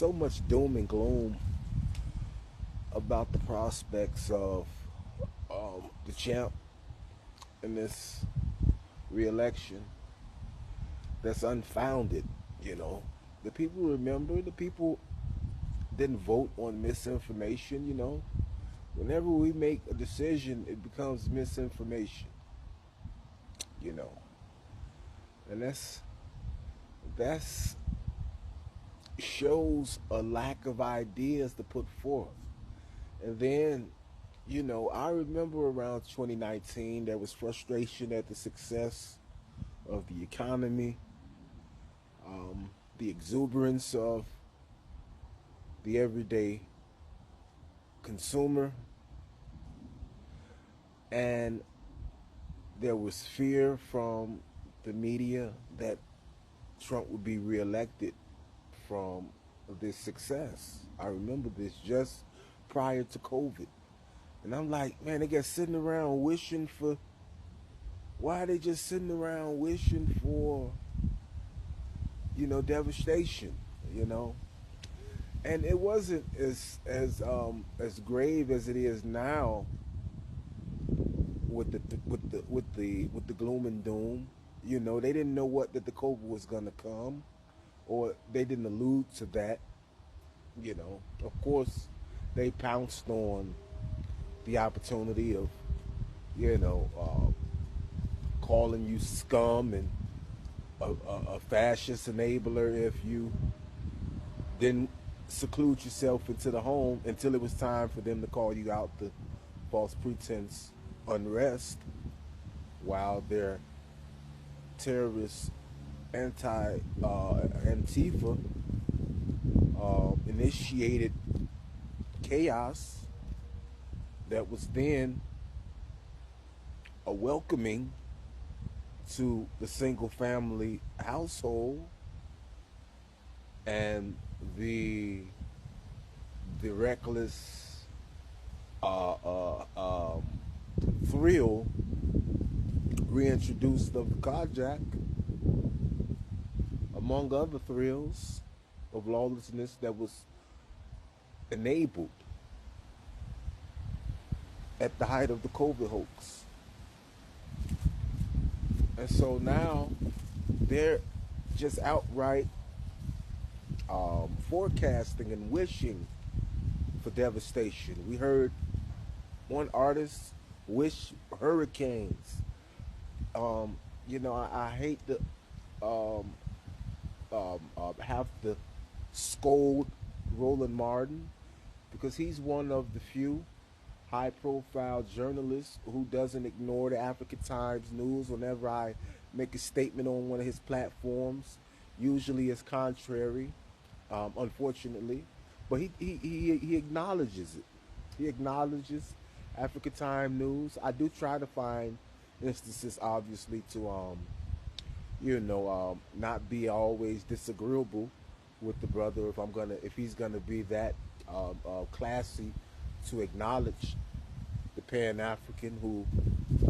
so much doom and gloom about the prospects of the champ in this reelection that's unfounded. You know, the people remember, the people didn't vote on misinformation. Whenever we make a decision, it becomes misinformation. You know, and that's shows a lack of ideas to put forth. And then, I remember around 2019 there was frustration at the success of the economy, the exuberance of the everyday consumer, and there was fear from the media that Trump would be reelected from this success. I remember this just prior to COVID. And I'm like, man, they get sitting around wishing for, why are they just sitting around wishing for, devastation, you know? And it wasn't as grave as it is now with the gloom and doom. They didn't know what that the COVID was gonna come, or they didn't allude to that. Of course, they pounced on the opportunity of, you know, calling you scum and a fascist enabler if you didn't seclude yourself into the home until it was time for them to call you out the false pretense unrest, while their terrorist Antifa initiated chaos that was then a welcoming to the single family household, and the reckless uh, uh, um, thrill reintroduced of the carjack, among other thrills of lawlessness that was enabled at the height of the COVID hoax. And so now they're just outright forecasting and wishing for devastation. We heard one artist wish hurricanes. I hate to um, have to scold Roland Martin, because he's one of the few high profile journalists who doesn't ignore the African Times news whenever I make a statement on one of his platforms. Usually it's contrary, unfortunately. But he acknowledges it. He acknowledges African Time news. I do try to find instances, obviously, to not be always disagreeable with the brother, if he's gonna be that classy to acknowledge the Pan African who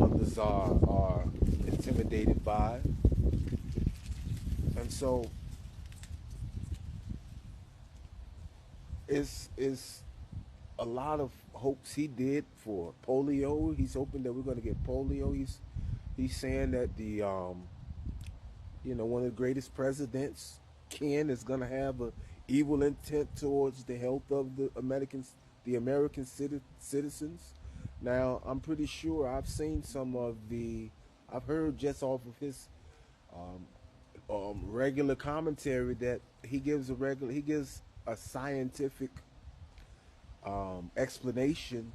others are intimidated by. And so it's a lot of hopes he did for polio. He's hoping that we're gonna get polio. He's saying that one of the greatest presidents, Ken, is gonna have a evil intent towards the health of the American citizens. Now, I'm pretty sure I've heard just off of his um, regular commentary that he gives a scientific explanation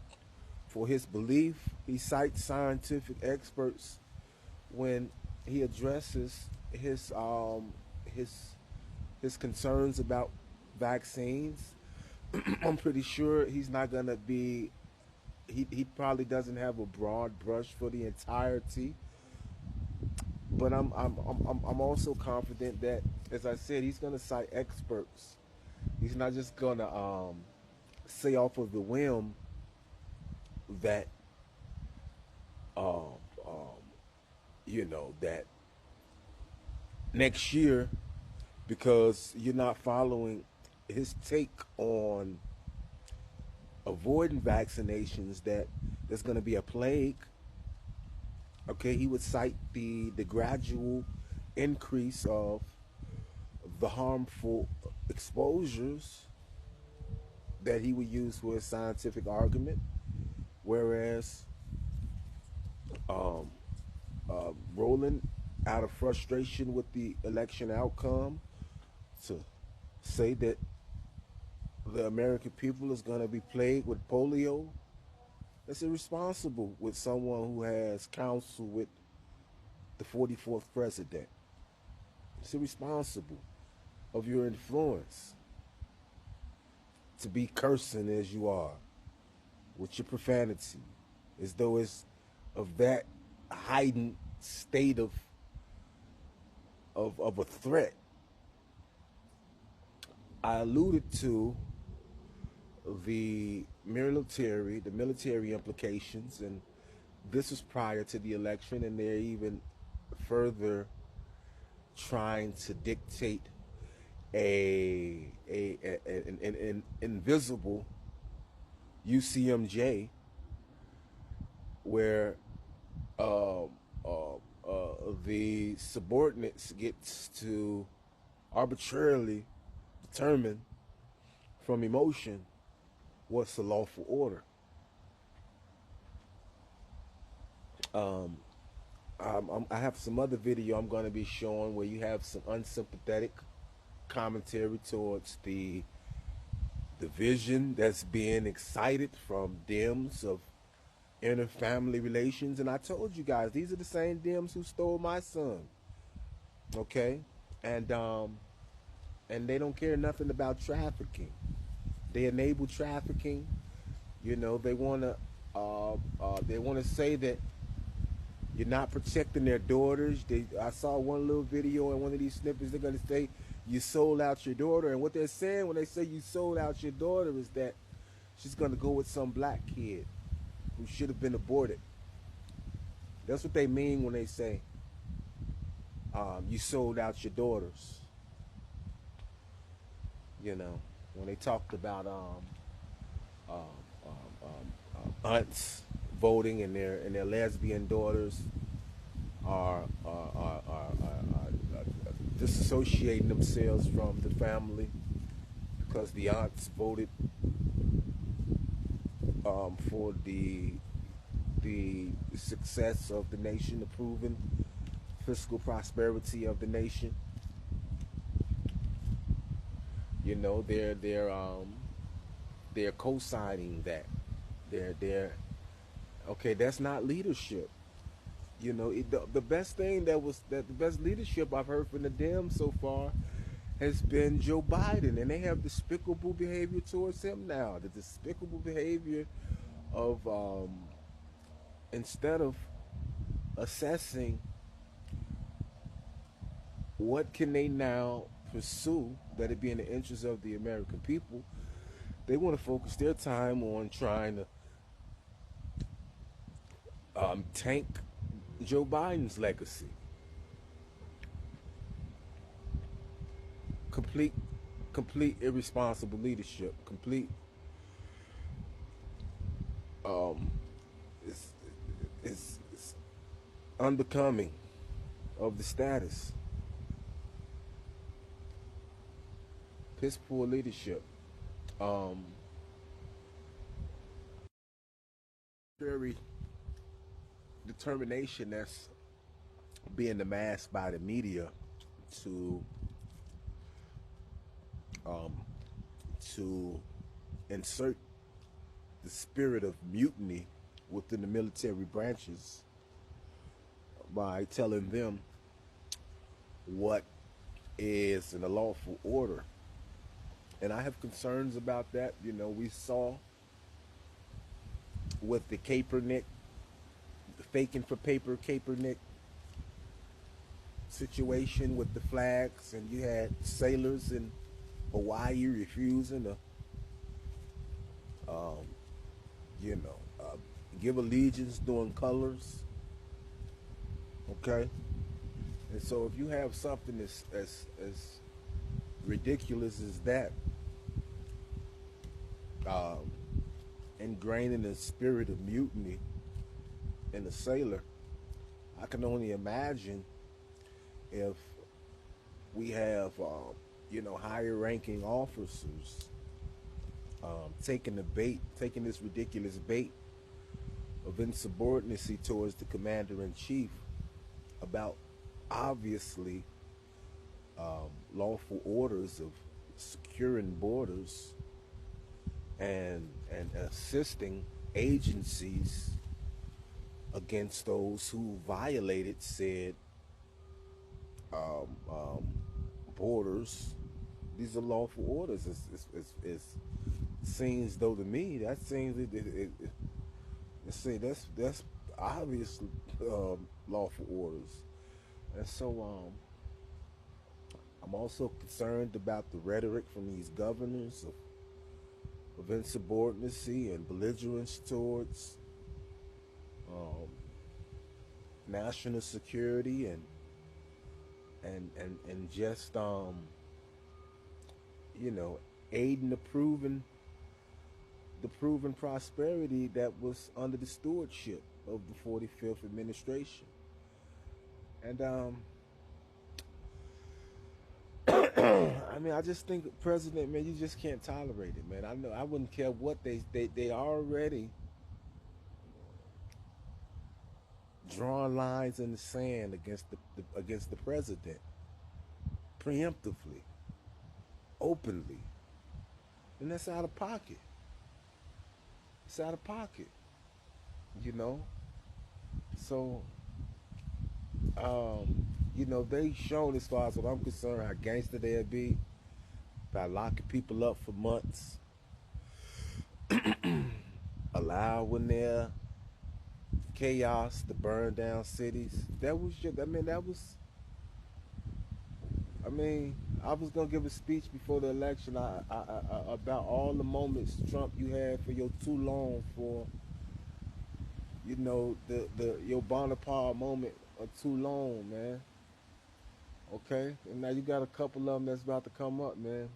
for his belief. He cites scientific experts when he addresses his his concerns about vaccines. I'm pretty sure he's not gonna be. He probably doesn't have a broad brush for the entirety, but I'm also confident that, as I said, he's gonna cite experts. He's not just gonna say off of the whim that um, um, that next year, because you're not following his take on avoiding vaccinations, that there's going to be a plague. Okay, he would cite the gradual increase of the harmful exposures that he would use for his scientific argument, whereas um, rolling out of frustration with the election outcome to say that the American people is going to be plagued with polio, that's irresponsible with someone who has counsel with the 44th president. It's irresponsible of your influence to be cursing as you are with your profanity, as though it's of that heightened state of a threat. I alluded to the military implications, and this was prior to the election, and they're even further trying to dictate an invisible UCMJ where uh, the subordinates gets to arbitrarily determine from emotion what's the lawful order. Um, I have some other video I'm going to be showing where you have some unsympathetic commentary towards the division that's being excited from Dems of inner family relations. And I told you guys, these are the same Dems who stole my son. Okay? And and they don't care nothing about trafficking. They enable trafficking. You know, they want to say that you're not protecting their daughters. I saw one little video in one of these snippets. They're gonna say you sold out your daughter, and what they're saying when they say you sold out your daughter is that she's gonna go with some black kid who should have been aborted. That's what they mean when they say you sold out your daughters. You know, when they talked about um, aunts voting and their lesbian daughters are disassociating themselves from the family because the aunts voted for the success of the nation, the proven fiscal prosperity of the nation. You know, they're co-signing that. They're okay. That's not leadership. You know, the best thing that the best leadership I've heard from the Dems so far has been Joe Biden, and they have despicable behavior towards him now. The despicable behavior of instead of assessing what can they now pursue that it be in the interest of the American people, they want to focus their time on trying to tank Joe Biden's legacy. Complete, complete irresponsible leadership. Complete, um, it's, it's unbecoming of the status. Piss poor leadership. Um, Very determination that's being amassed by the media to um, to insert the spirit of mutiny within the military branches by telling them what is an unlawful order. And I have concerns about that. You know, we saw with the Kaepernick, the faking for paper Kaepernick situation with the flags, and you had sailors in Hawaii refusing to, um, give allegiance during colors. Okay, and so if you have something as ridiculous as that, um, ingraining the spirit of mutiny in a sailor. I can only imagine if we have, higher ranking officers taking the bait, taking this ridiculous bait of insubordinacy towards the commander in chief about obviously lawful orders of securing borders and assisting agencies against those who violated said um, um, borders. These are lawful orders. It seems though to me that seems that's obvious lawful orders, and so I'm also concerned about the rhetoric from these governors of insubordinacy and belligerence towards um, national security and just you know aiding the proven prosperity that was under the stewardship of the 45th administration. And I mean, I just think president, man, you just can't tolerate it, man. I know I wouldn't care what they already drawing lines in the sand against the president preemptively, openly, and that's out of pocket. It's out of pocket, you know. So, they shown as far as what I'm concerned how gangster they'd be by locking people up for months, allowing their chaos to burn down cities. That was just, I mean, that was, I mean, I was gonna give a speech before the election about all the moments Trump you had for your too long for, the your Bonaparte moment or too long, man. Okay, and now you got a couple of them that's about to come up, man.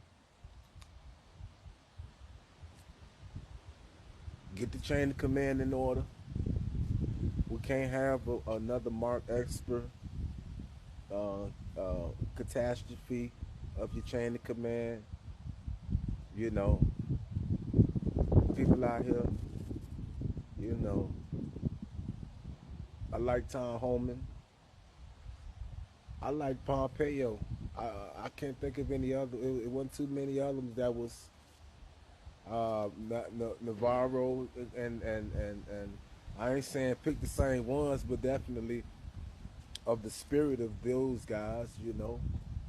Get the chain of command in order. We can't have another Mark Esper uh, catastrophe of your chain of command. You know, people out here, you know, I like Tom Homan. I like Pompeo. I can't think of any other. It wasn't too many others that was Navarro and I ain't saying pick the same ones, but definitely of the spirit of those guys.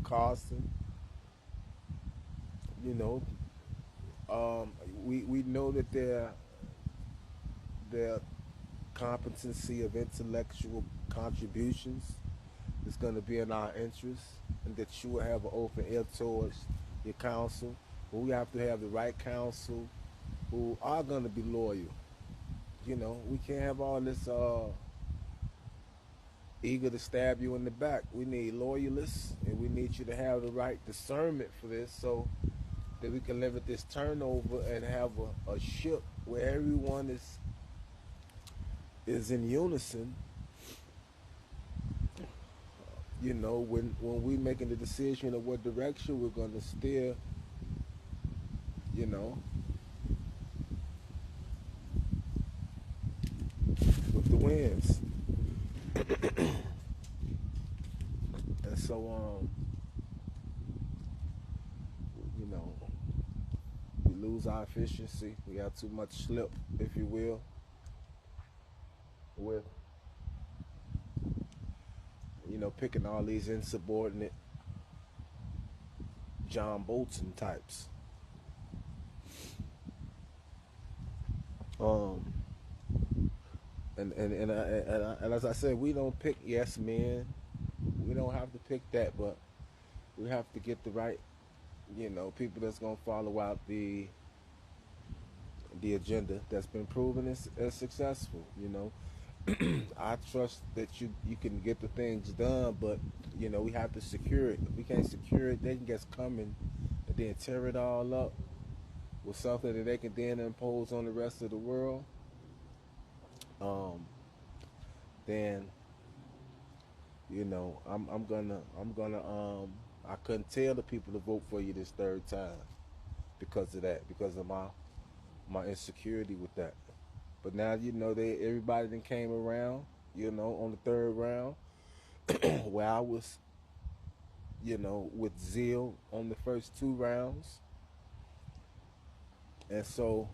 Carson. You know, we know that their competency of intellectual contributions is going to be in our interest, and that you will have an open ear towards your counsel. But we have to have the right counsel who are going to be loyal. We can't have all this eager to stab you in the back. We need loyalists, and we need you to have the right discernment for this, so that we can limit this turnover and have a ship where everyone is in unison. When we making the decision of what direction we're going to steer, you know, with the winds. And so, you know, we lose our efficiency. We have too much slip, if you will, with, picking all these insubordinate John Bolton types. And as I said, we don't pick yes men. We don't have to pick that, but we have to get the right, people that's gonna follow out the agenda that's been proven as successful. I trust that you can get the things done, but we have to secure it. If we can't secure it, they can just come and then tear it all up. with something that they can then impose on the rest of the world, um, then I couldn't tell the people to vote for you this third time because of that, because of my insecurity with that. But now they everybody that came around, on the third round, where I was, with zeal on the first two rounds, and so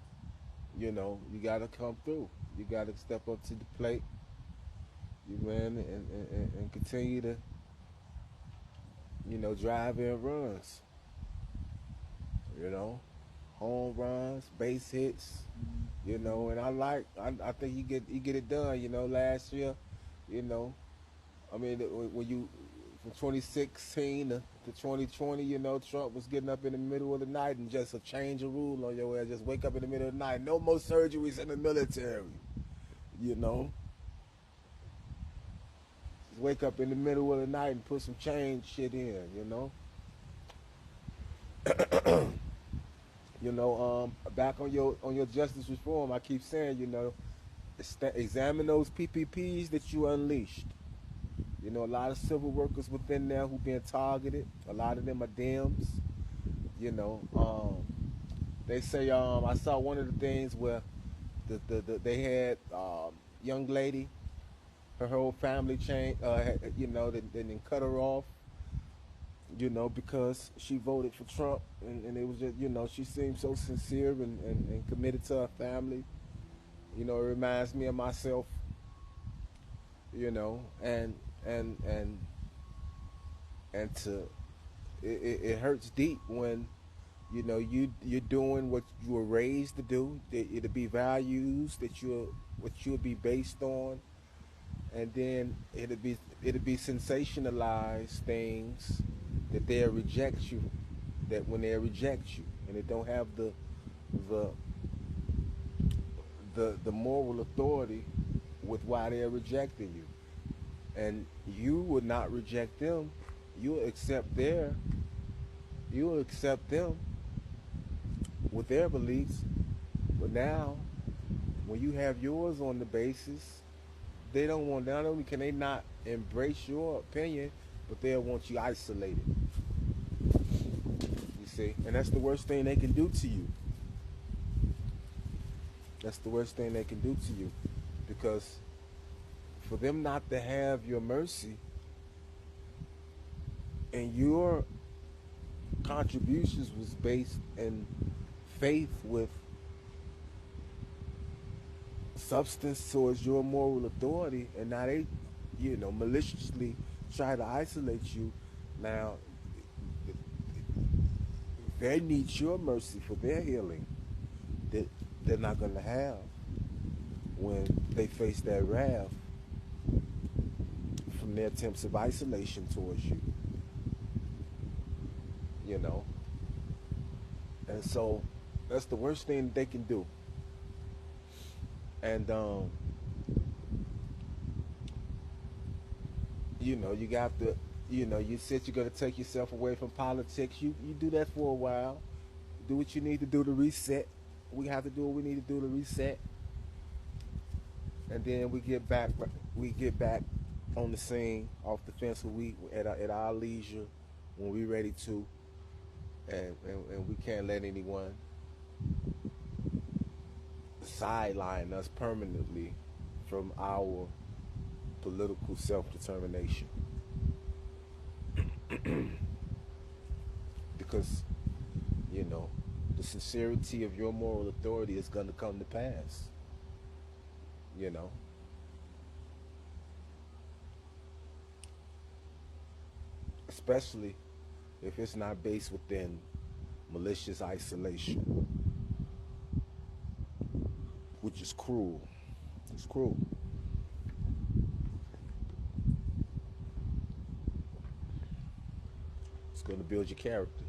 you gotta come through. You gotta step up to the plate, you man, and continue to drive in runs, you know, home runs, base hits, and I think he get it done. Last year, you know, I mean, when you from 2016 to 2020, Trump was getting up in the middle of the night and just a change of rule on your ass. Just wake up in the middle of the night. No more surgeries in the military. You know, just wake up in the middle of the night and put some change shit in. Back on your justice reform, I keep saying, examine those PPPs that you unleashed. A lot of civil workers within there who being targeted. A lot of them are Dems. You know, they say I saw one of the things where they had young lady, her whole family changed. They didn't cut her off. Because she voted for Trump, and it was just she seemed so sincere and committed to her family. It reminds me of myself. And and and and to it hurts deep when you're doing what you were raised to do. It'll be values that you'll be based on, and then it'll be sensationalized things that they'll reject you. That when they reject you, and they don't have the the moral authority with why they're rejecting you, and you would not reject them. You'll accept you'll accept them with their beliefs. But now, when you have yours on the basis, they don't want. Not only can they not embrace your opinion, but they'll want you isolated. You see, and that's the worst thing they can do to you. That's the worst thing they can do to you, because for them not to have your mercy and your contributions was based in faith with substance towards your moral authority, and now they, maliciously try to isolate you. Now, they need your mercy for their healing that they're not going to have when they face that wrath from their attempts of isolation towards you. You know, and so that's the worst thing they can do. And you got to, you said you're gonna take yourself away from politics. You do that for a while. Do what you need to do to reset. We have to do what we need to do to reset, and then we get back. We get back on the scene, off the fence. We at our leisure, when we're ready to, and we can't let anyone sideline us permanently from our political self-determination. Because, you know, the sincerity of your moral authority is going to come to pass. You know, especially if it's not based within malicious isolation, which is cruel. It's cruel. It's going to build your character.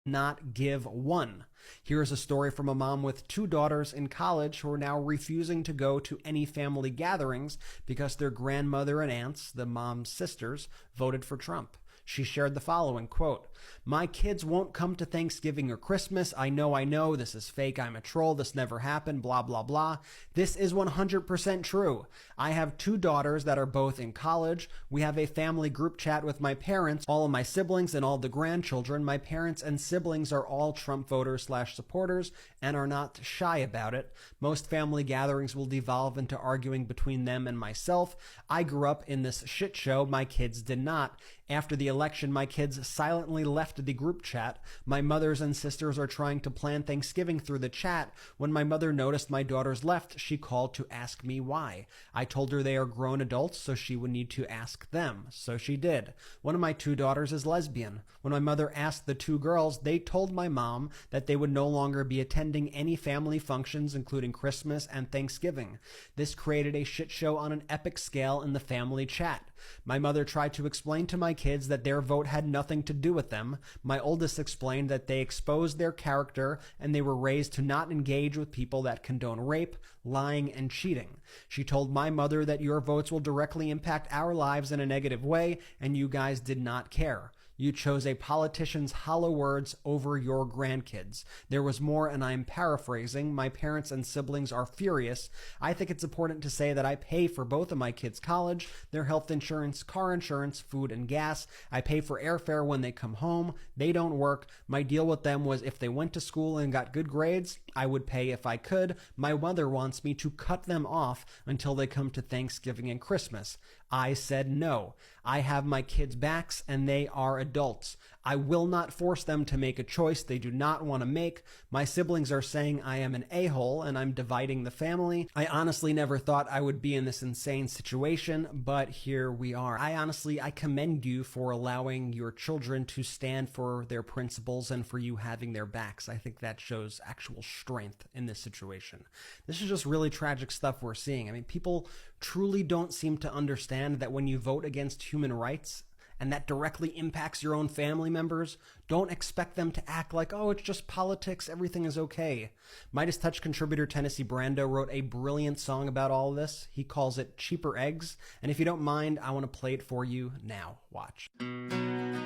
not give one. Here is a story from a mom with 2 daughters in college who are now refusing to go to any family gatherings because their grandmother and aunts, the mom's sisters, voted for Trump. She shared the following, quote, "My kids won't come to Thanksgiving or Christmas. I know, this is fake. I'm a troll. This never happened, blah, blah, blah." This is 100% true. I have 2 daughters that are both in college. We have a family group chat with my parents, all of my siblings, and all the grandchildren. My parents and siblings are all Trump voters/supporters and are not shy about it. Most family gatherings will devolve into arguing between them and myself. I grew up in this shit show. My kids did not. After the election, my kids silently left the group chat. My mothers and sisters are trying to plan Thanksgiving through the chat. When my mother noticed my daughters left, she called to ask me why. I told her they are grown adults, so she would need to ask them. So she did. One of my 2 daughters is lesbian. When my mother asked the 2 girls, they told my mom that they would no longer be attending any family functions, including Christmas and Thanksgiving. This created a shit show on an epic scale in the family chat. My mother tried to explain to my kids that their vote had nothing to do with them. My oldest explained that they exposed their character and they were raised to not engage with people that condone rape, lying, and cheating. She told my mother that your votes will directly impact our lives in a negative way, and you guys did not care. You chose a politician's hollow words over your grandkids. There was more, and I'm paraphrasing. My parents and siblings are furious. I think it's important to say that I pay for both of my kids' college, their health insurance, car insurance, food, and gas. I pay for airfare when they come home. They don't work. My deal with them was if they went to school and got good grades, I would pay if I could. My mother wants me to cut them off until they come to Thanksgiving and Christmas. I said no. I have my kids' backs and they are adults. I will not force them to make a choice they do not want to make. My siblings are saying I am an a-hole and I'm dividing the family. I honestly never thought I would be in this insane situation, but here we are. I commend you for allowing your children to stand for their principles and for you having their backs. I think that shows actual strength in this situation. This is just really tragic stuff we're seeing. I mean, people truly don't seem to understand that when you vote against human rights and that directly impacts your own family members, don't expect them to act like, oh, it's just politics, everything is okay. Midas Touch contributor Tennessee Brando wrote a brilliant song about all of this. He calls it Cheaper Eggs, and if you don't mind, I want to play it for you now. Watch. The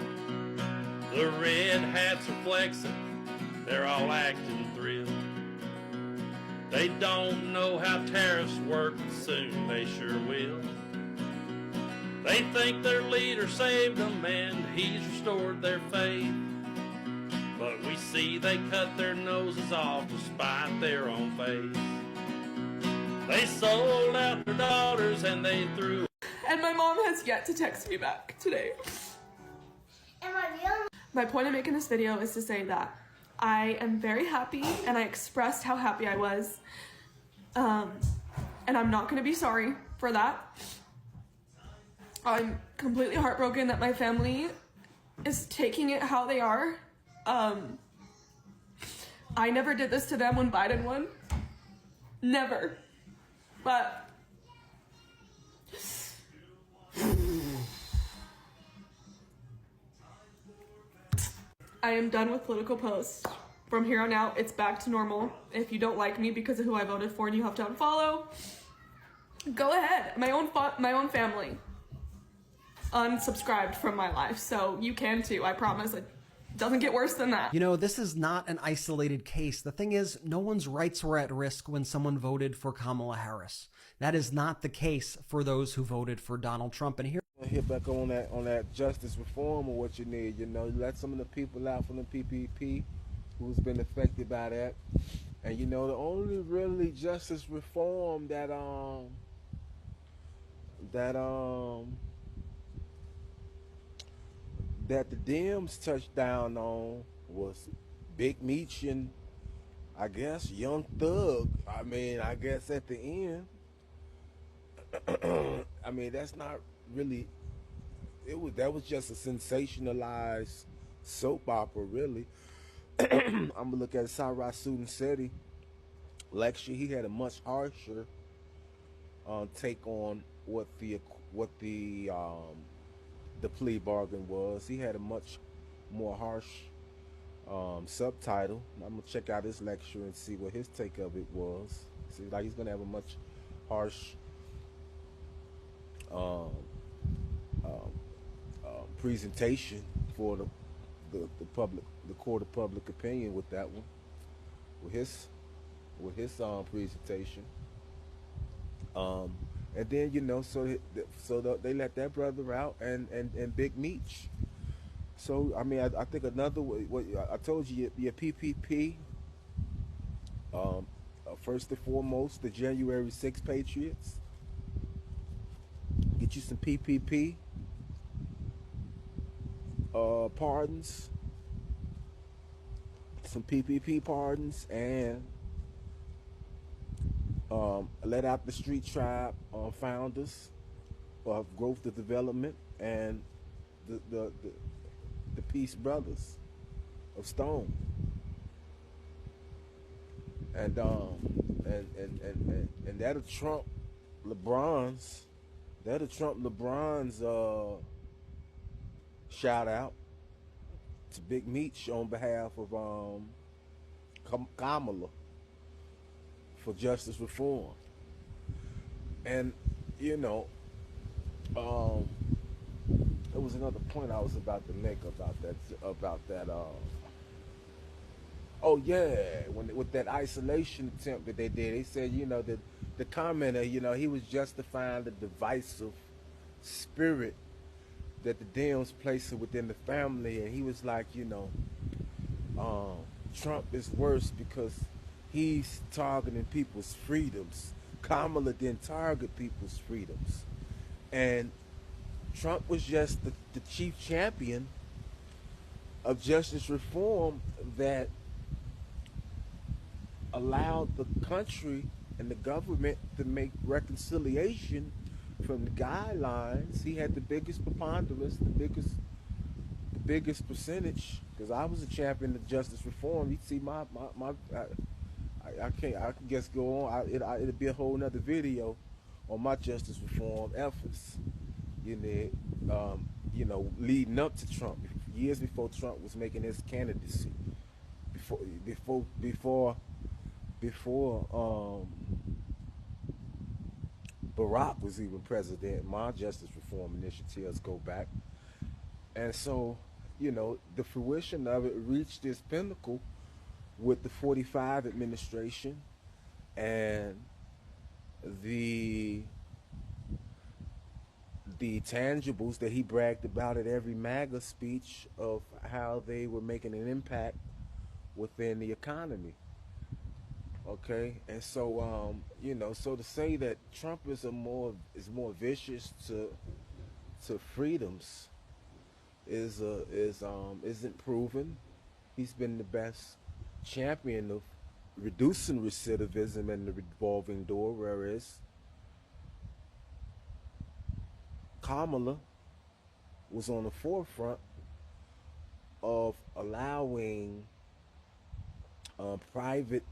red hats are flexing, they're all acting thrilled. They don't know how tariffs work, but soon they sure will. They think their leader saved them and he's restored their faith. But we see they cut their noses off to spite their own face. They sold out their daughters and they threw. And my mom has yet to text me back today. My point of making this video is to say that I am very happy and I expressed how happy I was. And I'm not gonna be sorry for that. I'm completely heartbroken that my family is taking it how they are. I never did this to them when Biden won. Never. But I am done with political posts. From here on out, it's back to normal. If you don't like me because of who I voted for and you have to unfollow, go ahead. My own family unsubscribed from my life, so you can too. I promise it doesn't get worse than that. You know, this is not an isolated case. The thing is, no one's rights were at risk when someone voted for Kamala Harris. That is not the case for those who voted for Donald Trump. And here, hit back on that justice reform or what you need. You know, let some of the people out from the PPP who's been affected by that. And you know, the only really justice reform that the Dems touched down on was Big Meech and I guess Young Thug. I mean, I guess at the end, I mean, that's not really. That was just a sensationalized soap opera, really. I'm gonna look at Cyrus Seti lecture. He had a much harsher take on what the plea bargain was. He had a much more harsh subtitle. I'm gonna check out his lecture and see what his take of it was. See, like he's gonna have a much harsh um, um, presentation for the public, the court of public opinion with that one, with his presentation. Um, and then they let that brother out and Big Meech. So I mean, I think another way, what I told you, your PPP. First and foremost, the January 6 Patriots. Get you some PPP pardons, some PPP pardons, and let out the street tribe founders of growth and development and the the, the, the Peace Brothers of Stone. And and that'll trump LeBron's shout out to Big Meech on behalf of Kamala for justice reform. And you know, um, there was another point I was about to make about that. Oh yeah, when with that isolation attempt that they did, they said that the commenter, he was justifying the divisive spirit that the Dems placed within the family, and he was like, um, Trump is worse because he's targeting people's freedoms. Kamala didn't target people's freedoms, and Trump was just the chief champion of justice reform that allowed the country and the government to make reconciliation from the guidelines. He had the biggest preponderance, the biggest percentage. Because I was a champion of justice reform. You'd see I can't. I can just go on. It'll be a whole nother video on my justice reform efforts. Leading up to Trump, years before Trump was making his candidacy, before Barack was even president. My justice reform initiatives go back, and so the fruition of it reached its pinnacle with the 45 administration and the the tangibles that he bragged about at every MAGA speech of how they were making an impact within the economy. Okay, and so so to say that Trump is more vicious to freedoms isn't proven. He's been the best champion of reducing recidivism and the revolving door, whereas Kamala was on the forefront of allowing private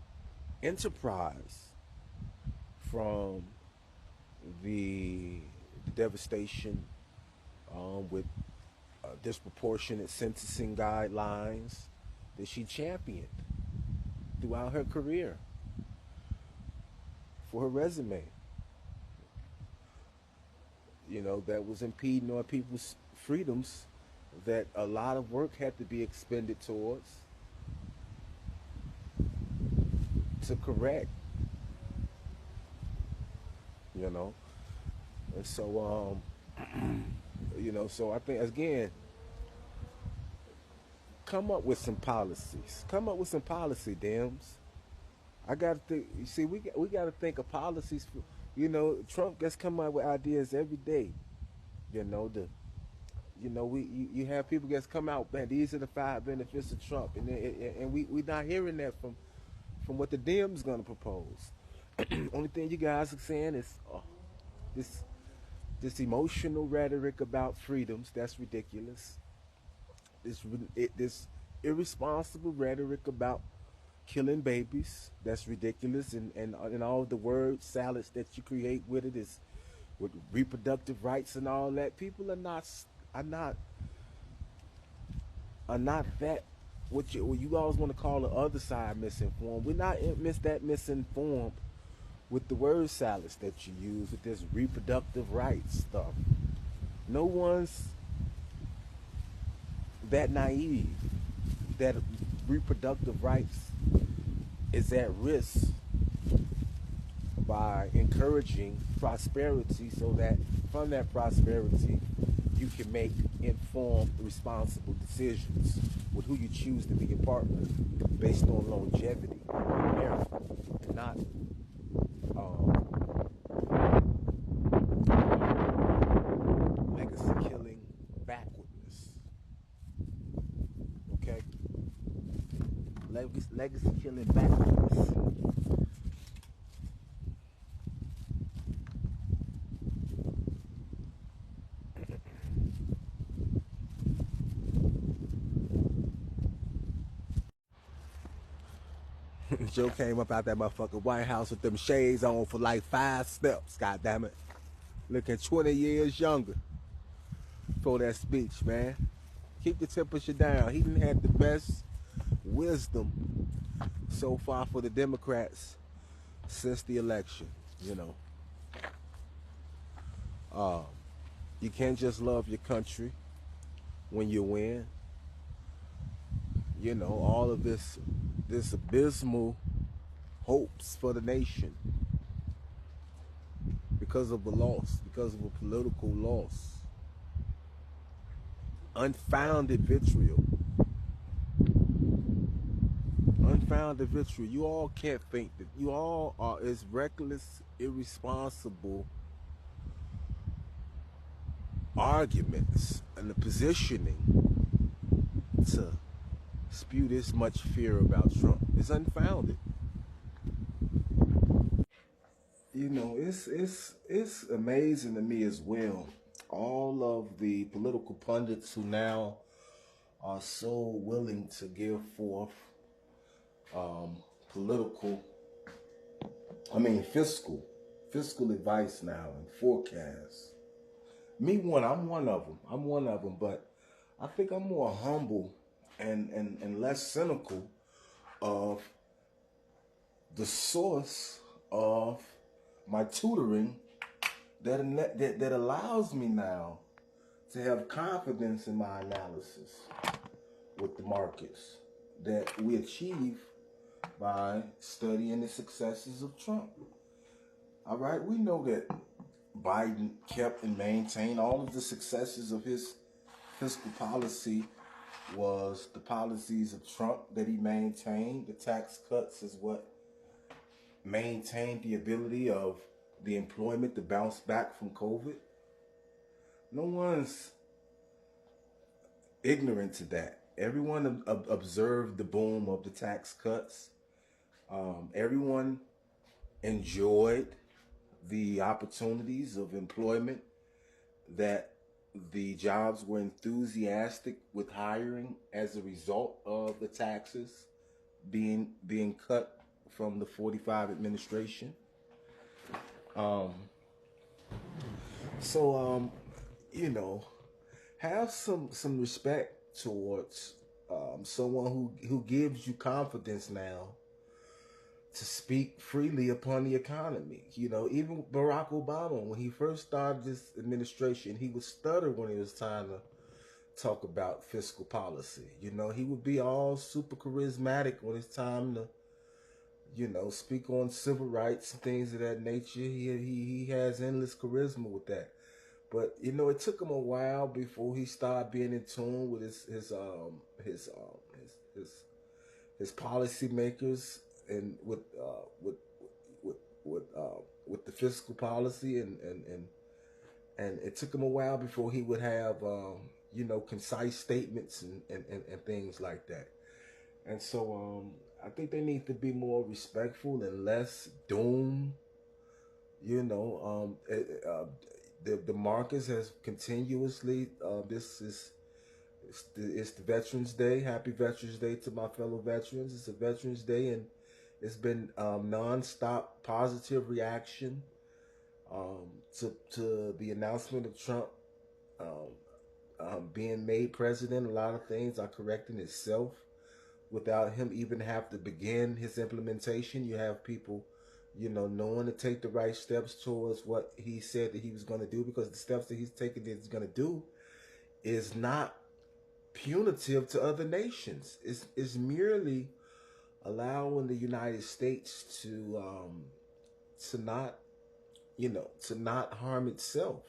enterprise from the devastation with disproportionate sentencing guidelines that she championed throughout her career for her resume. That was impeding on people's freedoms that a lot of work had to be expended towards to correct, you know. And so, so I think, again, come up with some policies. Come up with some policy, Dems. I got to think. You see, we got to think of policies. Trump gets come up with ideas every day. You have people that's come out, man. These are the 5 benefits of Trump, and we not hearing that from what the Dems gonna propose. Only thing you guys are saying is this emotional rhetoric about freedoms. That's ridiculous. This irresponsible rhetoric about killing babies. That's ridiculous. And all the word salads that you create with it is with reproductive rights and all that. People are not that what you always want to call the other side misinformed. We're not that misinformed with the word salads that you use with this reproductive rights stuff. No one's that naive that reproductive rights is at risk by encouraging prosperity so that from that prosperity you can make informed, responsible decisions with who you choose to be your partner based on longevity and merit, not legacy killing backwardness. Okay? Legacy killing backwardness. Joe came up out that motherfucking White House with them shades on for like 5 steps, god damn it. Looking 20 years younger for that speech, man. Keep the temperature down. He didn't have the best wisdom so far for the Democrats since the election, you know. You can't just love your country when you win. You know, all of this abysmal hopes for the nation because of a loss, because of a political loss. Unfounded vitriol. Unfounded vitriol. You all can't think that you all are as reckless, irresponsible arguments and the positioning to spew this much fear about Trump is unfounded. You know, it's amazing to me as well. All of the political pundits who now are so willing to give forth fiscal advice now and forecasts. I'm one of them, but I think I'm more humble and less cynical of the source of my tutoring that allows me now to have confidence in my analysis with the markets that we achieve by studying the successes of Trump. All right, we know that Biden kept and maintained all of the successes of his fiscal policy was the policies of Trump that he maintained. The tax cuts is what maintained the ability of the employment to bounce back from COVID. No one's ignorant to that. Everyone observed the boom of the tax cuts. Everyone enjoyed the opportunities of employment, that the jobs were enthusiastic with hiring as a result of the taxes being cut from the 45 administration. You know, have some respect towards someone who gives you confidence now to speak freely upon the economy. You know, even Barack Obama, when he first started this administration, he would stutter when it was time to talk about fiscal policy. You know, he would be all super charismatic when it's time to, you know, speak on civil rights and things of that nature. He has endless charisma with that. But you know, it took him a while before he started being in tune with his policymakers and with the fiscal policy and it took him a while before he would have you know, concise statements and things like that. And so I think they need to be more respectful and less doom. You know, the markets has continuously it's the Veterans Day. Happy Veterans Day to my fellow veterans. It's a Veterans Day, and it's been non-stop positive reaction to the announcement of Trump being made president. A lot of things are correcting itself. without him even have to begin his implementation. You have people, knowing to take the right steps towards what he said that he was going to do, because the steps that he's taking that he's going to do is not punitive to other nations. It's merely allowing the United States to not harm itself.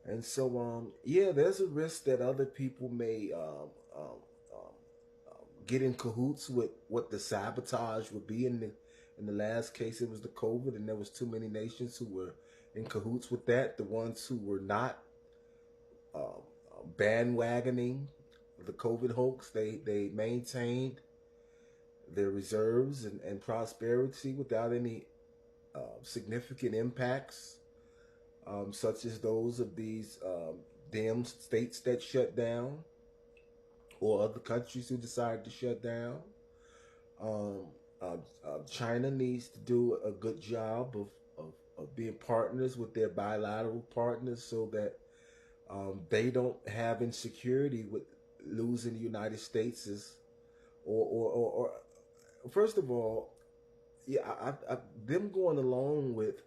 And so, yeah, there's a risk that other people may get in cahoots with what the sabotage would be. In the last case, it was the COVID, and there was too many nations who were in cahoots with that. The ones who were not bandwagoning the COVID hoax, they maintained their reserves and prosperity without any significant impacts, such as those of these damn states that shut down, or other countries who decided to shut down. Um, China needs to do a good job of being partners with their bilateral partners, so that they don't have insecurity with losing the United States or first of all, yeah, them going along with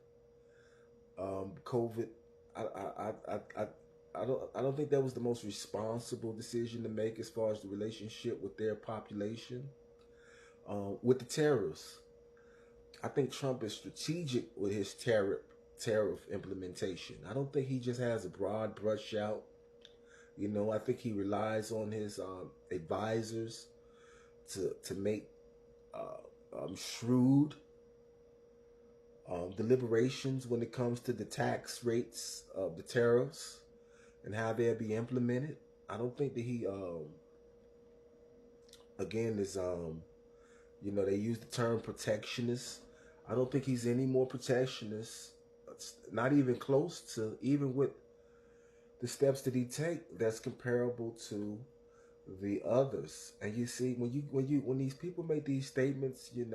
COVID. I, I, I, I, I don't think that was the most responsible decision to make as far as the relationship with their population. With the tariffs, I think Trump is strategic with his tariff implementation. I don't think he just has a broad brush out. I think he relies on his advisors to make shrewd deliberations when it comes to the tax rates of the tariffs and how they'll be implemented. I don't think that he, again, is, they use the term protectionist. I don't think he's any more protectionist, not even close to, even with the steps that he take, that's comparable to the others. And you see, when these people make these statements, and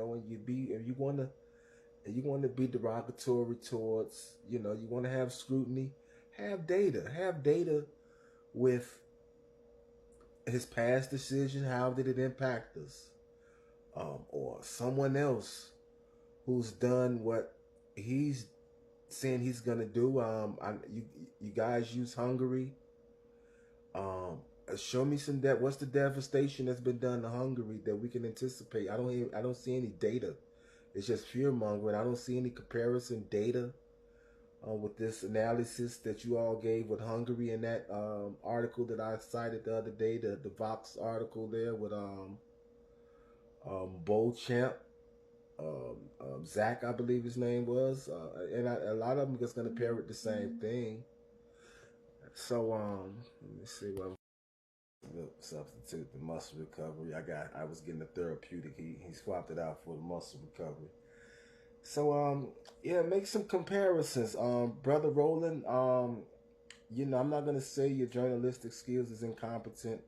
you want to be derogatory towards, you want to have scrutiny, have data with his past decision. How did it impact us? Or someone else who's done what he's saying he's gonna do. You guys use Hungary. Show me some what's the devastation that's been done to Hungary that we can anticipate? I don't see any data. It's just fear mongering. I don't see any comparison data with this analysis that you all gave with Hungary in that article that I cited the other day, the Vox article there with Beauchamp, Zach, I believe his name was, and a lot of them just going to parrot the same thing. So let me see what substitute the muscle recovery. I was getting the therapeutic. He swapped it out for the muscle recovery. So yeah, make some comparisons. Brother Roland, I'm not gonna say your journalistic skills is incompetent,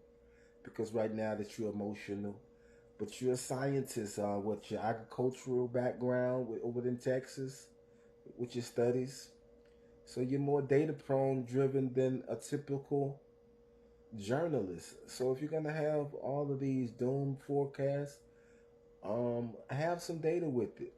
because right now that you're emotional, but you're a scientist with your agricultural background over in Texas, with your studies. So you're more data prone driven than a typical journalist. So if you're gonna have all of these doom forecasts, have some data with it.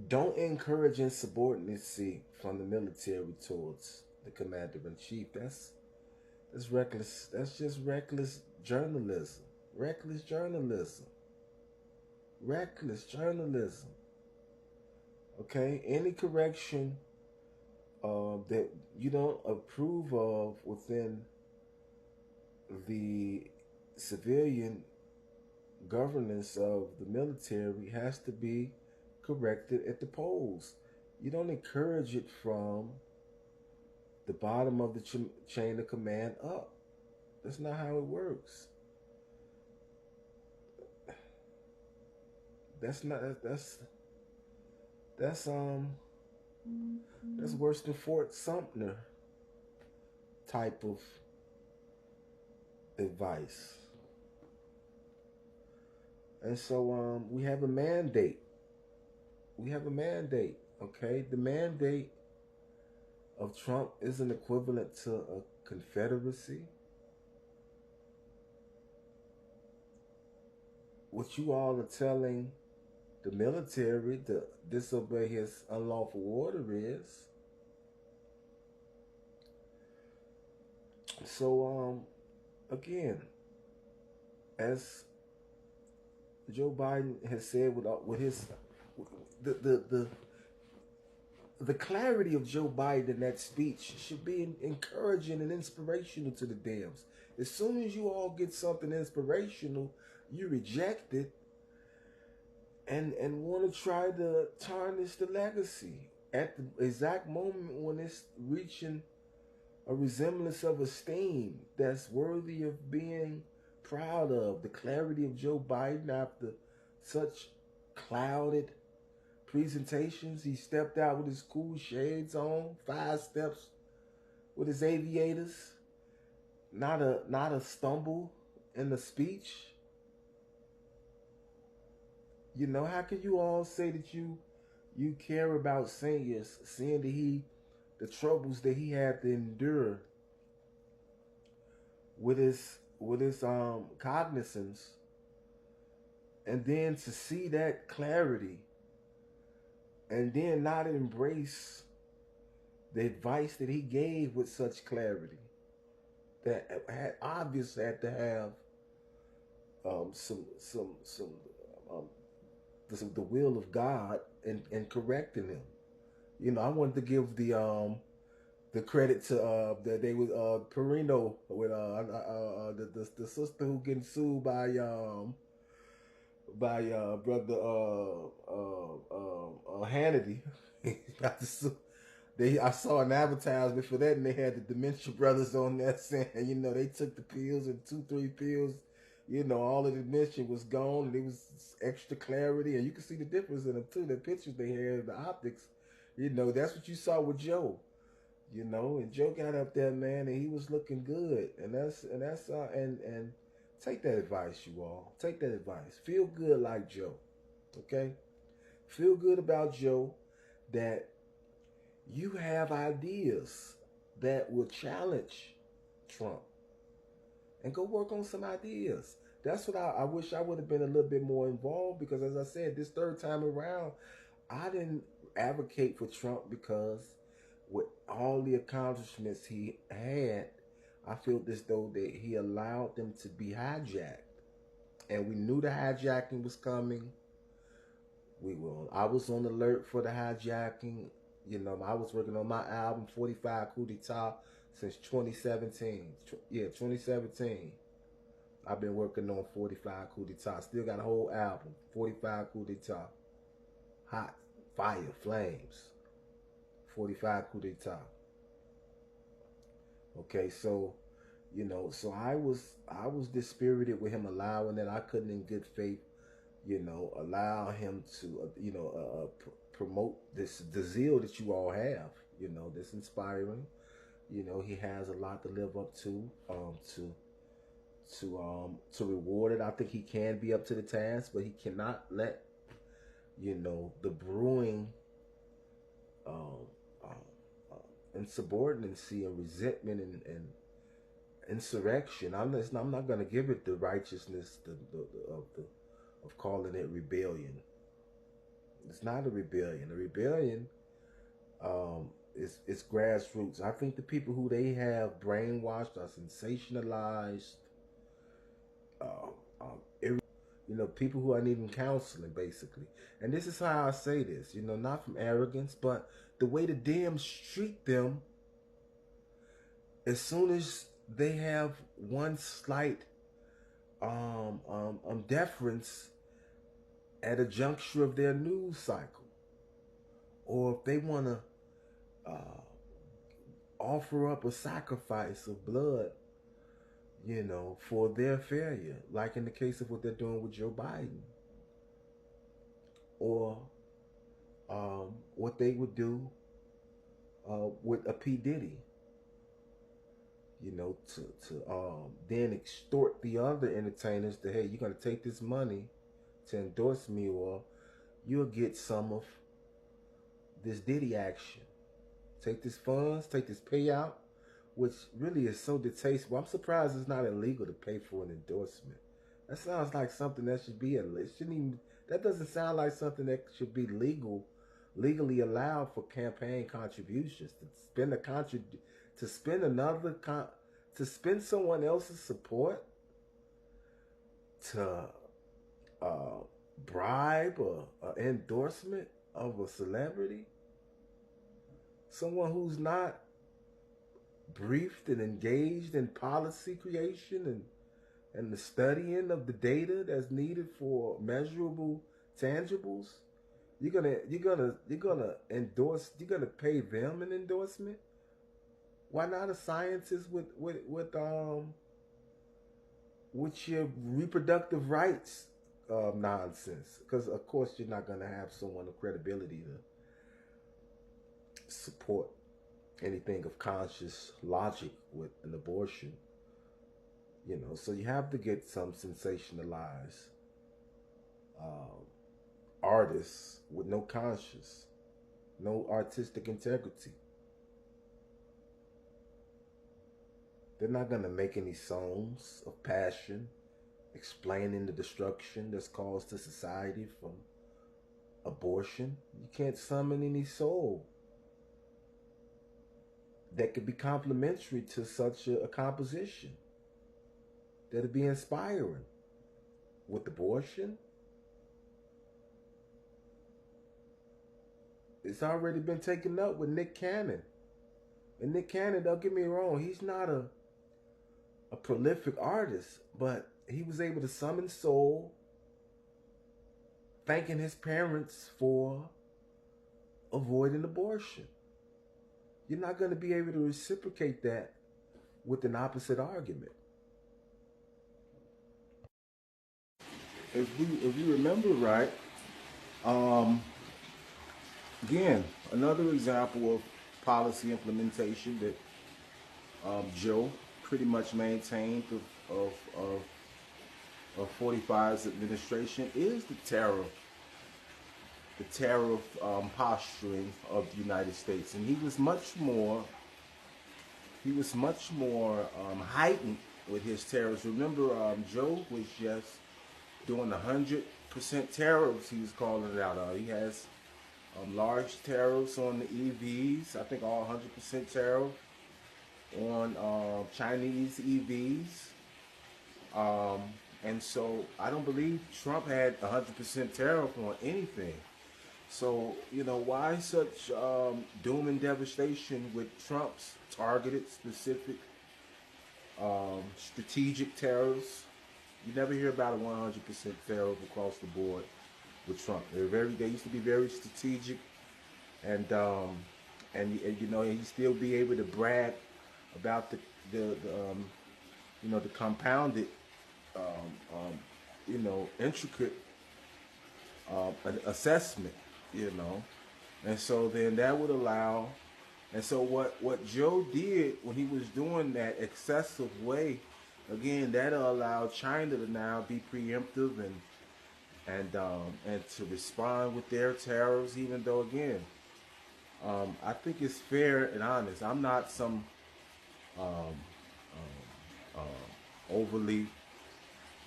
Don't encourage insubordinacy from the military towards the commander in chief. That's reckless. That's just reckless journalism. Reckless journalism. Reckless journalism. Okay? Any correction that you don't approve of within the civilian governance of the military has to be corrected at the polls. You don't encourage it from the bottom of the chain of command up. That's not how it works. That's worse than Fort Sumter type of advice. And so we have a mandate. Okay? The mandate of Trump isn't equivalent to a confederacy? What you all are telling the military to disobey his unlawful order is. So, again, as Joe Biden has said with his the the the the clarity of Joe Biden in that speech should be encouraging and inspirational to the Dems. As soon as you all get something inspirational, you reject it and want to try to tarnish the legacy at the exact moment when it's reaching a resemblance of esteem that's worthy of being proud of. The clarity of Joe Biden after such clouded presentations. He stepped out with his cool shades on, 5 steps with his aviators. Not a stumble in the speech. You know, how can you all say that you care about seniors, seeing that the troubles that he had to endure with his cognizance, and then to see that clarity and then not embrace the advice that he gave with such clarity that had obviously had to have some um, the will of God in correcting him. You know, I wanted to give the credit to they was Perino with the sister who getting sued by brother Hannity. I saw an advertisement for that, and they had the Dementia Brothers on there saying, you know, they took the pills and 2-3 pills, you know, all of the dementia was gone, and it was extra clarity, and you can see the difference in them too. The pictures they had, the optics, you know, that's what you saw with Joe, you know, and Joe got up there, man, and he was looking good, and take that advice, you all. Take that advice. Feel good like Joe, okay? Feel good about Joe, that you have ideas that will challenge Trump, and go work on some ideas. That's what I wish I would have been a little bit more involved, because as I said, this third time around, I didn't advocate for Trump because with all the accomplishments he had, I felt as though that he allowed them to be hijacked. And we knew the hijacking was coming. I was on alert for the hijacking. You know, I was working on my album 45 Coup d'etat since 2017. 2017. I've been working on 45 Coup d'etat. Still got a whole album, 45 Coup d'etat. Hot fire flames. 45 Coup d'etat. Okay, so you know, so I was dispirited with him allowing that. I couldn't in good faith, you know, allow him to, promote the zeal that you all have, you know, this inspiring. You know, he has a lot to live up to reward it. I think he can be up to the task, but he cannot let, you know, the brewing insubordinancy and resentment and insurrection. I'm not going to give it the righteousness of calling it rebellion. It's not a rebellion. A rebellion is grassroots. I think the people who they have brainwashed are sensationalized. You know, people who are needing counseling, basically. And this is how I say this, you know, not from arrogance, but the way the Dems treat them, as soon as they have one slight deference at a juncture of their news cycle, or if they want to offer up a sacrifice of blood, you know, for their failure, like in the case of what they're doing with Joe Biden, or what they would do with a P. Diddy, you know, to then extort the other entertainers that, hey, you're going to take this money to endorse me, or you'll get some of this Diddy action. take this funds, take this payout, which really is so distasteful. I'm surprised it's not illegal to pay for an endorsement. That sounds like something that should be it shouldn't even. That doesn't sound like something that should be legally allowed for campaign contributions. To spend to spend someone else's support to uh, bribe a endorsement of a celebrity, someone who's not briefed and engaged in policy creation and the studying of the data that's needed for measurable tangibles. You're gonna endorse. You're gonna pay them an endorsement. Why not a scientist with your reproductive rights nonsense? Because of course you're not gonna have someone of credibility to support anything of conscious logic with an abortion. So you have to get some sensationalized um, artists with no conscience, no artistic integrity. They're not going to make any songs of passion explaining the destruction that's caused to society from abortion. You can't summon any soul that could be complementary to such a composition that'd be inspiring. With abortion, it's already been taken up with Nick Cannon. And Nick Cannon, don't get me wrong, he's not a prolific artist, but he was able to summon soul, thanking his parents for avoiding abortion. You're not going to be able to reciprocate that with an opposite argument. If we remember right, again, another example of policy implementation that Joe pretty much maintained of 45's administration is the tariff posturing of the United States, and he was much more heightened with his tariffs. Remember, Joe was just doing 100% tariffs. He was calling it out. He has large tariffs on the EVs. I think all 100% tariff on Chinese EVs. And so I don't believe Trump had 100% tariff on anything. So, why such doom and devastation with Trump's targeted, specific, strategic tariffs? You never hear about a 100% tariff across the board with Trump. They used to be very strategic, and he still be able to brag about the compounded, intricate assessment, and so then that would allow, and so what Joe did when he was doing that excessive way, again, that'll allow China to now be preemptive and to respond with their tariffs, even though, again, I think it's fair and honest. I'm not some overly,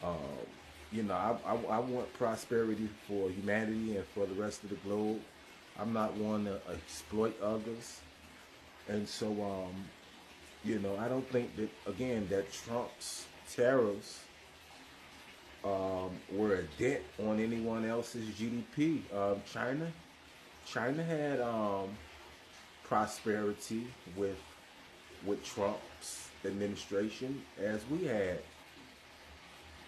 I want prosperity for humanity and for the rest of the globe. I'm not one to exploit others. And so, I don't think that, again, that Trump's tariffs were a dent on anyone else's GDP. China had prosperity with Trump's administration, as we had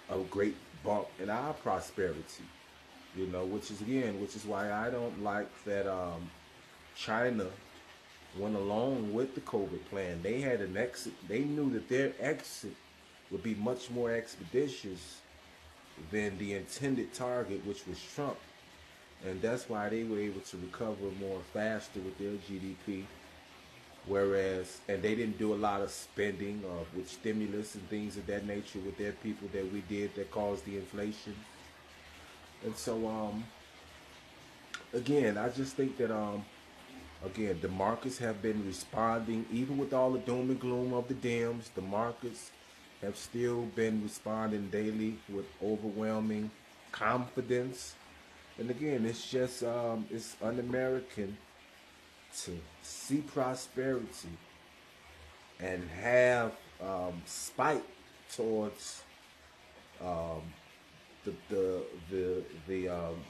a great bump in our prosperity. Which is why I don't like that China went along with the COVID plan. They had an exit. They knew that their exit would be much more expeditious than the intended target, which was Trump. And that's why they were able to recover more faster with their GDP. And they didn't do a lot of spending with stimulus and things of that nature with their people that we did that caused the inflation. And so, again, I just think that Again, the markets have been responding, even with all the doom and gloom of the Dems. The markets have still been responding daily with overwhelming confidence. And again, it's just it's un-American to see prosperity and have spite towards the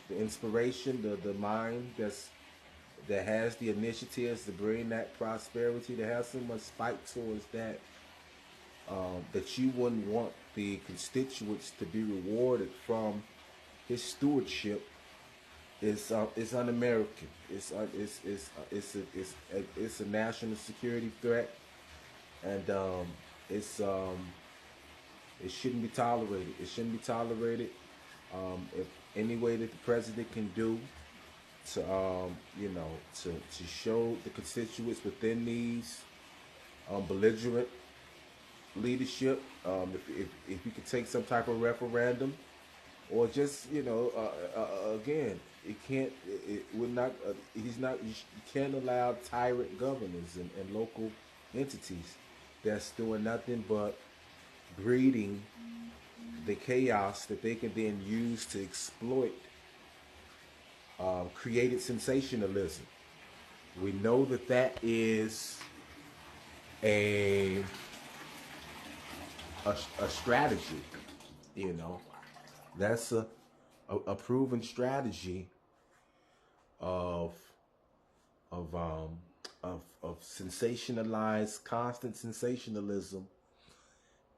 inspiration, the mind that has the initiatives to bring that prosperity, to have so much spite towards that, that you wouldn't want the constituents to be rewarded from his stewardship is un-American. It's a national security threat, and it shouldn't be tolerated. It shouldn't be tolerated. If any way that the president can do to to show the constituents within these belligerent leadership, if you could take some type of referendum, or just again, it can't, it would not, he's not, you can't allow tyrant governors and local entities that's doing nothing but breeding the chaos that they can then use to exploit created sensationalism. We know that that is a strategy. That's a proven strategy of sensationalized, constant sensationalism,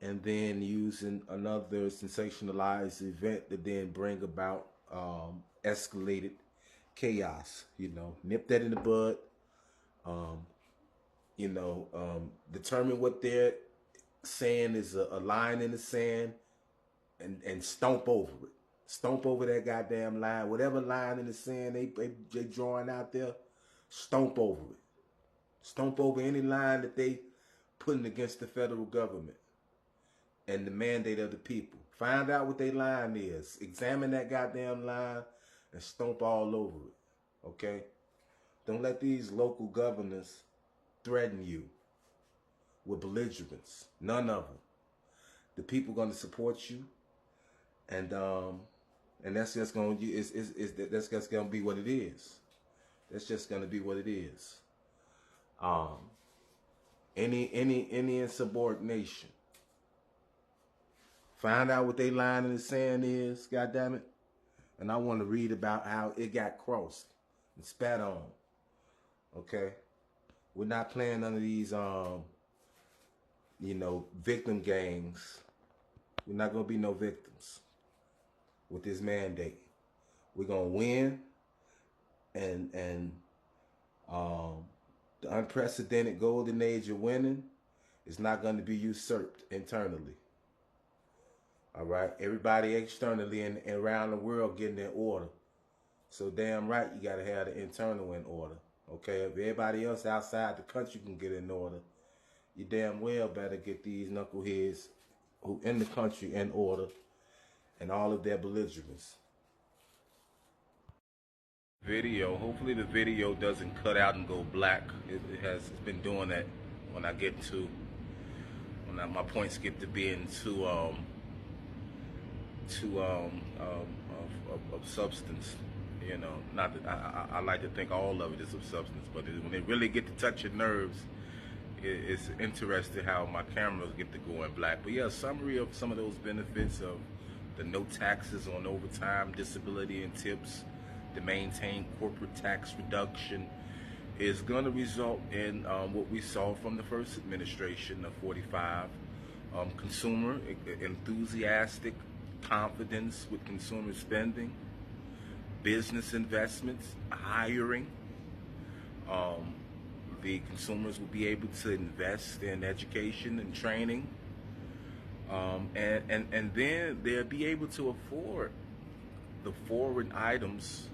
and then using another sensationalized event to then bring about escalated chaos. Nip that in the bud. Determine what they're saying is a line in the sand, and stomp over it. Stomp over that goddamn line. Whatever line in the sand they drawing out there, stomp over it. Stomp over any line that they putting against the federal government and the mandate of the people. Find out what their line is. Examine that goddamn line and stomp all over it. Okay? Don't let these local governors threaten you with belligerence. None of them. The people going to support you, and that's just going to that's just going to be what it is. That's just going to be what it is. Any insubordination. Find out what they line in the sand is, goddammit. And I want to read about how it got crossed and spat on. Okay? We're not playing none of these victim games. We're not gonna be no victims with this mandate. We're gonna win, and the unprecedented golden age of winning is not going to be usurped internally. All right, everybody externally and around the world getting in order. So damn right, you got to have the internal in order. Okay, if everybody else outside the country can get in order, you damn well better get these knuckleheads who in the country in order, and all of their belligerence. Video. Hopefully the video doesn't cut out and go black. It's been doing that when my points get to being too of substance. Not that I like to think all of it is of substance, but when they really get to touch your nerves, it's interesting how my cameras get to go in black. But yeah, a summary of some of those benefits of the no taxes on overtime, disability, and tips, the maintain corporate tax reduction, is going to result in what we saw from the first administration of 45. Consumer enthusiastic confidence with consumer spending, business investments, hiring. The consumers will be able to invest in education and training, and then they'll be able to afford the foreign items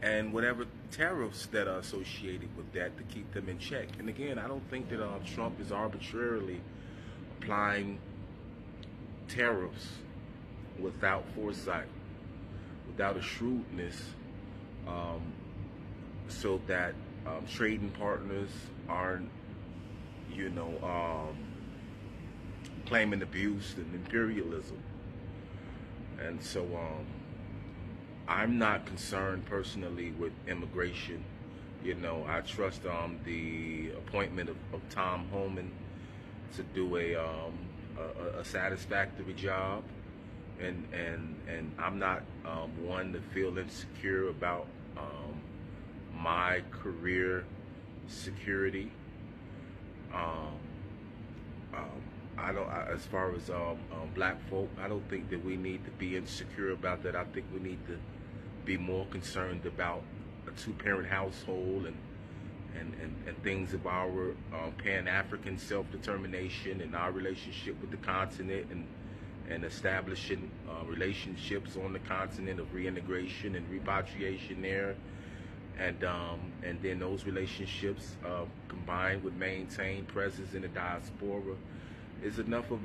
and whatever tariffs that are associated with that to keep them in check. And again, I don't think that Trump is arbitrarily applying tariffs without foresight, without a shrewdness so that trading partners aren't, you know, claiming abuse and imperialism. And so I'm not concerned personally with immigration. You know, I trust the appointment of Tom Homan to do a satisfactory job, and I'm not one to feel insecure about my career security. Um, I don't. As far as black folk, I don't think that we need to be insecure about that. I think we need to be more concerned about a two-parent household and things of our Pan-African self-determination and our relationship with the continent and establishing relationships on the continent of reintegration and repatriation there, and then those relationships combined with maintained presence in the diaspora is enough of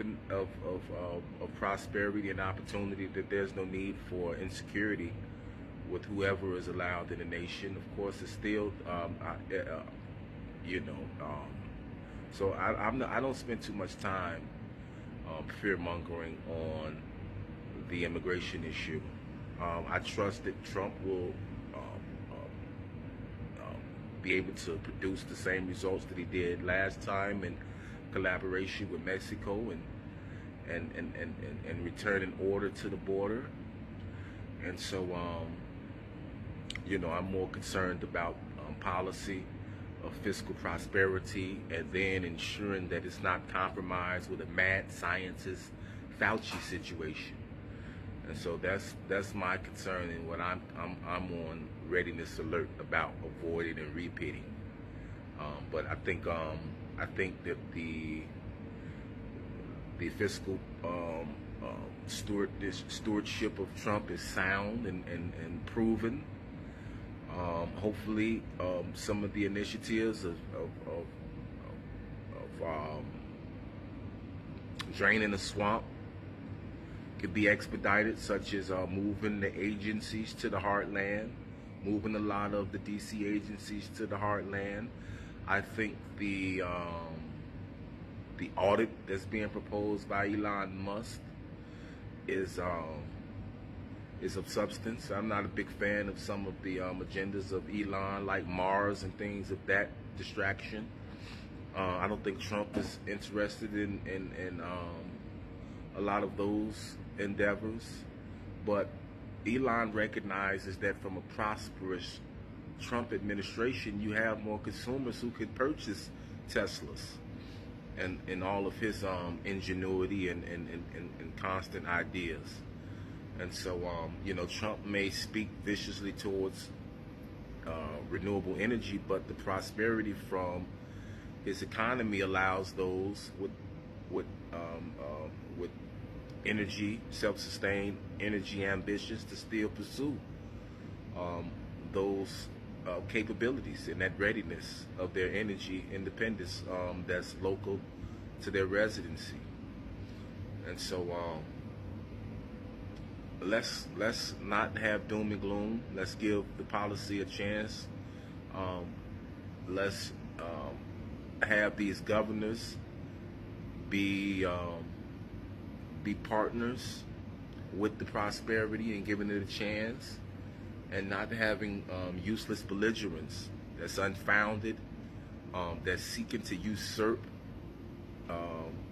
prosperity and opportunity that there's no need for insecurity with whoever is allowed in the nation. Of course, it's still, you know, so I don't spend too much time fear mongering on the immigration issue. I trust that Trump will be able to produce the same results that he did last time in collaboration with Mexico and return an order to the border. And so, you know, I'm more concerned about policy of fiscal prosperity and then ensuring that it's not compromised with a mad scientist Fauci situation. And so that's my concern and what I'm on readiness alert about avoiding and repeating. But I think that the fiscal stewardship of Trump is sound and proven. Hopefully, some of the initiatives of draining the swamp could be expedited, such as moving the agencies to the heartland, moving a lot of the DC agencies to the heartland. I think the audit that's being proposed by Elon Musk is of substance. I'm not a big fan of some of the agendas of Elon, like Mars and things of that distraction. I don't think Trump is interested in a lot of those endeavors, but Elon recognizes that from a prosperous Trump administration, you have more consumers who could purchase Teslas and all of his ingenuity and constant ideas. And so, you know, Trump may speak viciously towards renewable energy, but the prosperity from his economy allows those with energy, self-sustained energy ambitions to still pursue those capabilities and that readiness of their energy independence that's local to their residency. And so let's not have doom and gloom. Let's give the policy a chance. Let's have these governors be partners with the prosperity and giving it a chance, and not having useless belligerence that's unfounded, that's seeking to usurp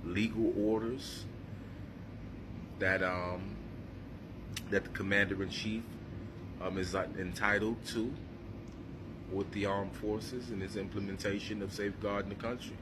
legal orders that the commander-in-chief is entitled to with the armed forces and his implementation of safeguarding the country.